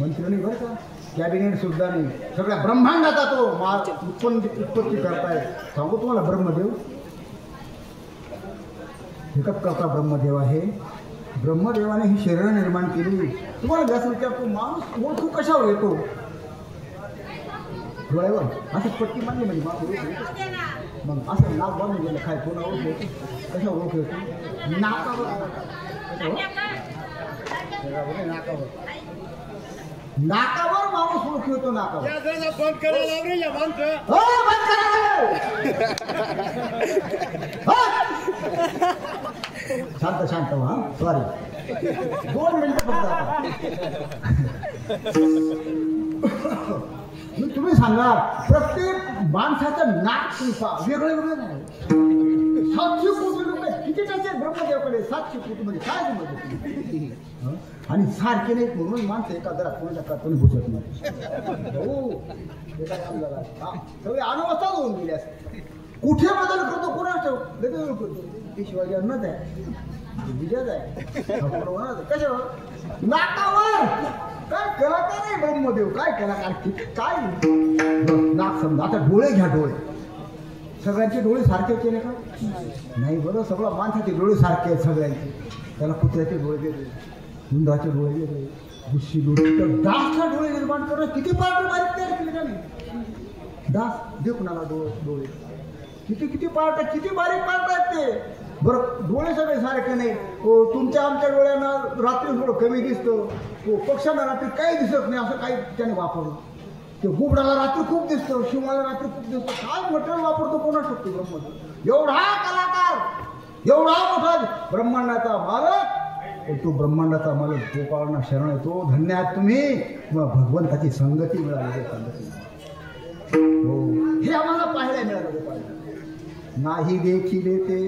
मंत्र्यांनी बरं का कॅबिनेट सुद्धा नाही सगळ्या ब्रह्मांडाचा तो उत्पत्ती करताय सांगू तुम्हाला ब्रह्मदेव एकच करता ब्रह्मदेव आहे ब्रह्मदेवाने ही शरीर निर्माण केली तुम्हाला जास्त विचारतो माणूस ओळखू कशावर येतो डोळ्यावर असं पट्टी मानली म्हणजे माणूस मग असं नाक बांधून गेलं काय कोणा ओळख येतो कशा ओळख येतो नाकावर नाकावर माणूस ओळखी होतो नाकावर. बंद करायला रे या माणसं. हो बंद करा. शांत शांत हा सॉरी 2 मिनिटं फक्त. तुम्ही सांगा प्रत्येक माणसाचं नाक वेगळं वेगळं नाही. 700 कोटी रुपये किती टाके ब्रह्मदेवाकडे 700 कोटी मध्ये काय समजलं आणि सारखे नाही म्हणून माणसं एका दरात कोणाच्या कातून घुसत नाही. हो सगळे अनवस्था होऊन गेले असते. कुठे बदल करतो कोणाच करतो ते शिवाजी अन्नच आहे विजयच आहे कशावर नाकावर. काय कलाकार आहे ब्रह्मदेव काय कलाकार काय नाक समजा. आता डोळे घ्या डोळे सगळ्यांचे डोळे सारखे केले का नाही. बरं सगळं माणसाचे डोळे सारखे आहेत सगळ्यांचे. त्याला कुत्र्याचे डोळे वेगळे हुंदराचे डोळे वेगळे गुस्सी डोळे डासला डोळे निर्माण करणं किती पार्ट बारीक तयार केले का नाही. डास दे कुणाला डोळे किती किती पार्ट आहेत किती बारीक पार्ट आहेत ते. बरं डोळे सगळे सारखे नाही. तुमच्या आमच्या डोळ्यांना रात्री थोडं कमी दिसतं. पक्ष्यांना रात्री काही दिसत नाही असं काही त्याने वापरलं. ते गुबडाला रात्री खूप दिसतं शिवाला रात्री खूप दिसतं. काय मटेरियल वापरतो कोणा शकतो ब्रह्मदेव. एवढा कलाकार एवढा मोठा ब्रह्मांडाचा मालक. तो ब्रह्मांडाचा मालक गोपाळांना शरण येतो. धन्य आहात तुम्ही भगवंताची संगती मिळाली. हो हे आम्हाला पाहायला मिळालं गोपाळांना. नाही देखील ते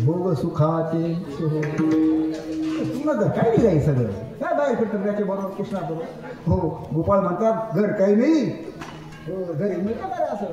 भोग सुखाचे तुम्हाला काय नाही सगळं काय बाहेर फिरतं त्याच्या बरोबर कृष्णाबरोबर. हो गोपाळ म्हणतात घर काही नाही. हो घरी मिळतं काय असं.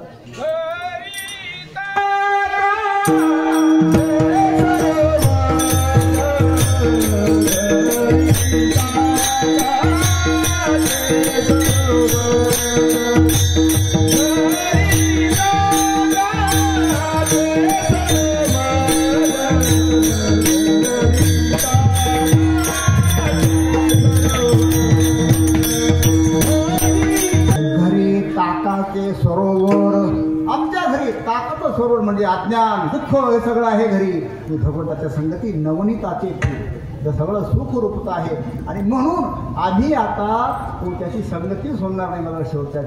सरोवर आमच्या घरी ताकद सरोवर म्हणजे अज्ञान दुःख हे सगळं आहे घरी. भगवंताच्या संगती नवनीताचे फूल सगळं सुखरूपत आहे. आणि म्हणून आम्ही आता कोणत्याची संगती सोडणार नाही. मला शेवटच्या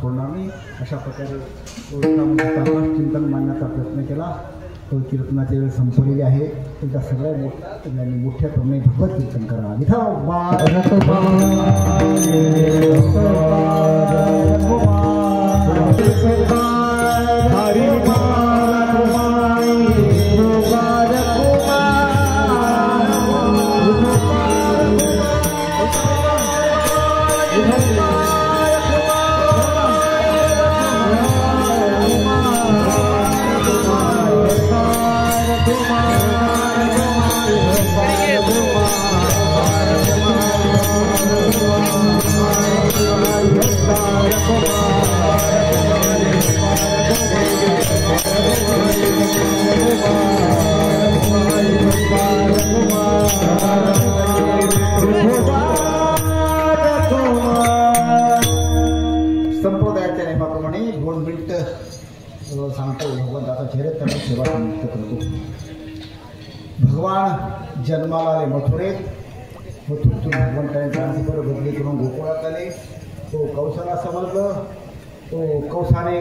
सोडणार नाही. अशा प्रकारे चिंतन मांडण्याचा प्रयत्न केला. तो कीर्तनाची वेळ संपलेली आहे. तुमच्या सगळ्या मोठ्या प्रमाणे भगवत कीर्तन करा. Thank you. संप्रदायाच्या नियमाप्रमाणे 2 मिनिटं सांगतो. भगवंताचा चेहऱ्यात त्यांना सेवा निमित्त करतो. भगवान जन्माला आले मथुरेत. मथुरेतून भगवंताने ट्रान्सफर बदली करून गोकुळात आले. तो कौसाला समजलं. तो कौसाने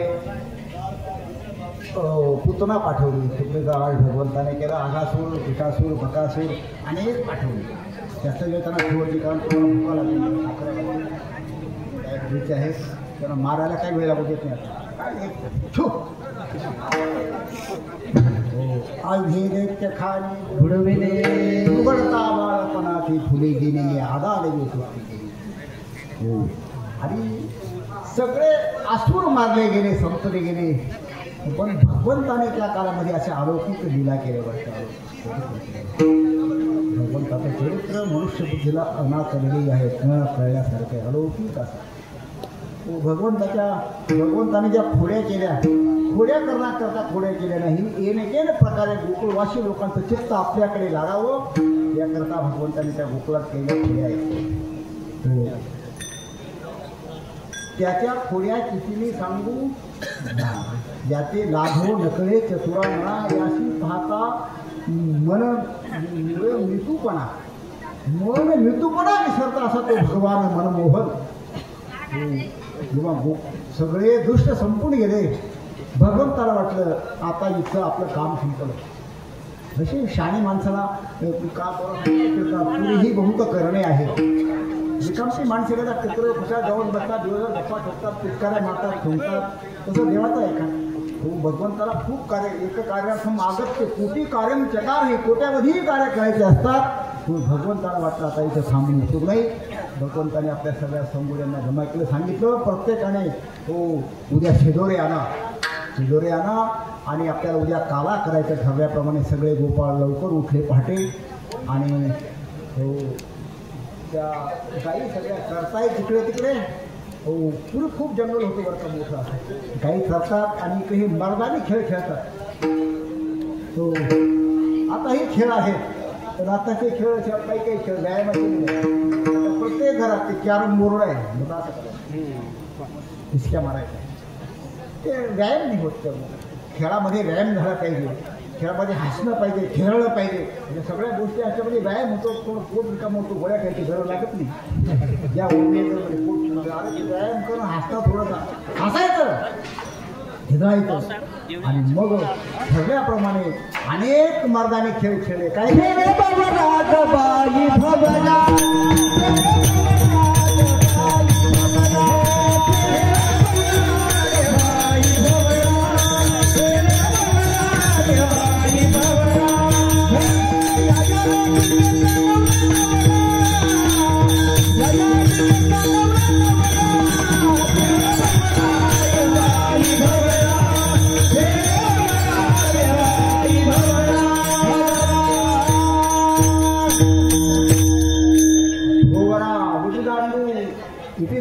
पुतना पाठवली. तुकडीचा आळ भगवंताने केला. आघासूर, पिठासूर, बकासूर अनेक पाठवले. जास्त वेळ त्यांना ठेवायची कारण भूका लागली. 11 वाजता आहे. त्यांना मारायला काही वेळ लागू देत नाही. आधीरे खाली घुडविले उघडता बाळपणाची फुले गेली आदाले हो. आणि सगळे असुर मारले गेले, संपले गेले. पण भगवंताने त्या काळामध्ये असे अलौकिक लीला केले. भगवंताचं चरित्र मनुष्य बुद्धीला अनाकळलेली आहे. न कळल्यासारखे अलौकिक असं. भगवंताने ज्या खोड्या केल्या, खोड्या करता खोड्या केल्या नाही. येणे प्रकारे गोकुळवासी लोकांचं चित्त आपल्याकडे लागावं याकरता भगवंताने त्या गोकुळात केलेल्या खोड्या आहेत. त्याच्या खोड्या कितीने सांगू. ज्याचे लाभो नकळे चतुरा म्हणा याशी पाहता मन मृत्यूपणा विसरता असा तो भगवान मनमोहन. जेव्हा सगळे दुष्ट संपून गेले, भगवंताला वाटलं आता इथं आपलं काम संपलं. जशी शाणी माणसाला का पुरी ही बहुत करणे आहे. रिकामशी माणसे का चित्र कशा जाऊन बसतात, दिवसभर गप्पा ठोकतात, पिचकाऱ्या मारतात, ठेवतात. तसं देवाचं आहे का? तो भगवंताला खूप कार्य, एक कार्यार्थ मागत ते कोटी कार्यम चकार हे कोट्यावधीही कार्य करायचे असतात. भगवंताला वाटलं आता इथं थांबून उपयोग नाही. भगवंताने आपल्या सगळ्या संगोड्यांना जमा केलं. सांगितलं प्रत्येकाने हो उद्या शिदोरे आणा आणि आपल्याला उद्या काला करायचं ठरल्याप्रमाणे सगळे गोपाळ लवकर उठले पहाटे. आणि हो त्या गाई सगळ्या चरताय तिकडे हो. पुढे खूप जंगल होते बरं का मोठं असं. गाई चरतात आणि काही मर्दानी खेळ खेळतात. हो आता हे खेळ आहेत. तर आताचे खेळ काही खेळ व्यायामाचे नाही. प्रत्येक घरात ते कॅरम बोर्ड आहे. मग असं करायचं, इस्क्या मारायचं. ते व्यायाम नाही होत. खेळामध्ये व्यायाम झाला पाहिजे. खेळामध्ये हसणं पाहिजे, खेळलं पाहिजे. म्हणजे सगळ्या गोष्टी अशामध्ये व्यायाम होतो. कोण पोट रिकाम होतो, गोळ्या खायची गरज लागत नाही. ज्या पोट अरे व्यायाम करून हसणं, थोडंसं हसायचं, हिरायचं आणि मग ठरल्याप्रमाणे अनेक मार्गाने खेळ खेळले. काय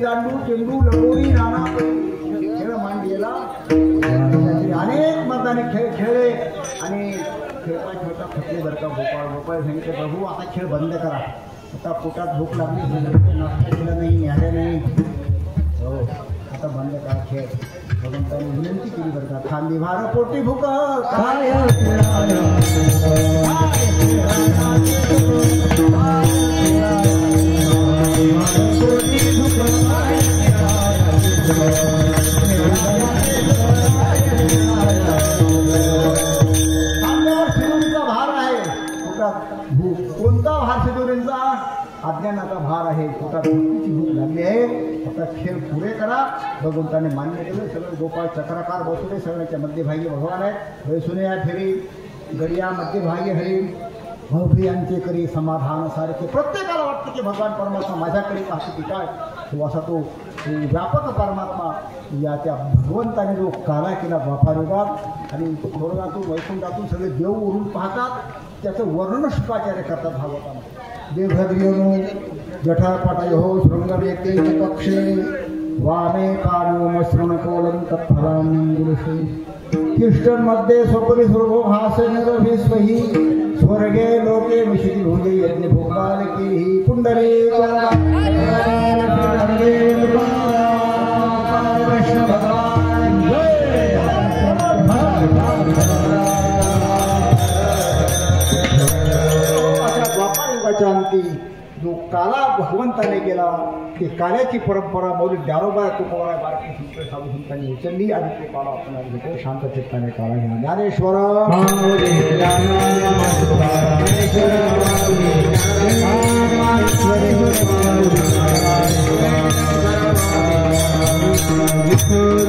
दांडू, चेंडू, लगोरी, नाना खेळ मांडलेला. अनेक मर्दाने खेळ खेळले आणि खेळता थकले बरं का. गोपाळ सांगितले प्रभू आता खेळ बंद करा. आता पोटात भूक लागली, नाश्ता केला नाही, न्याहाळ्या नाही. हो आता बंद करा खेळ. भगवंताने विनंती केली बरं का. खांदी भार पोटी भूक काय शिदोरीचा भार आहे पोटात. कोणता भार शिदोरींचा? अज्ञानाचा भार आहे. पोटात भूकीची भूक लागली आहे. आता खेळ पुरे करा. भगवंताने मान्य केलं. सगळे गोपाळ चक्राकार बसवले. सगळ्यांच्या मध्यभागी भगवान आहेत. वैसुने या फेरी गडिया मध्यभागी हरी भव्यांचे करी समाधान सारखे. प्रत्येकाला वाटतं की भगवान परमात्मा माझ्याकडे पाहतो की काय. तो असा तो व्यापक परमात्मा या त्या भगवंताने जो काला केला द्वापारयुगात आणि स्वर्गातून वैकुंठातून सगळे देव उरून पाहतात. त्याचं वर्णन शुकाचार्य करतात भागवतामध्ये. देवभद्रियोनो जठापाटयो शृंगवेते पक्षे वामे काव्योमश्रणकोलं तत्फलांगुलसे ख्रिश्चनमध्ये स्वपरी स्वर्गोभासे निरभिस्वही स्वर्गे लोके विशिती भुजे यज्ञ भोगबालकी पुंडरी काला भगवंताने केला ती काल्याची परंपरा मौलिक ज्ञानोबा तुकोबा बारकी संत साधू संतांनी उचलली आणि ते काला आपण घेतो शांत चित्ताने काळा घ्या ज्ञानेश्वर कृष्ण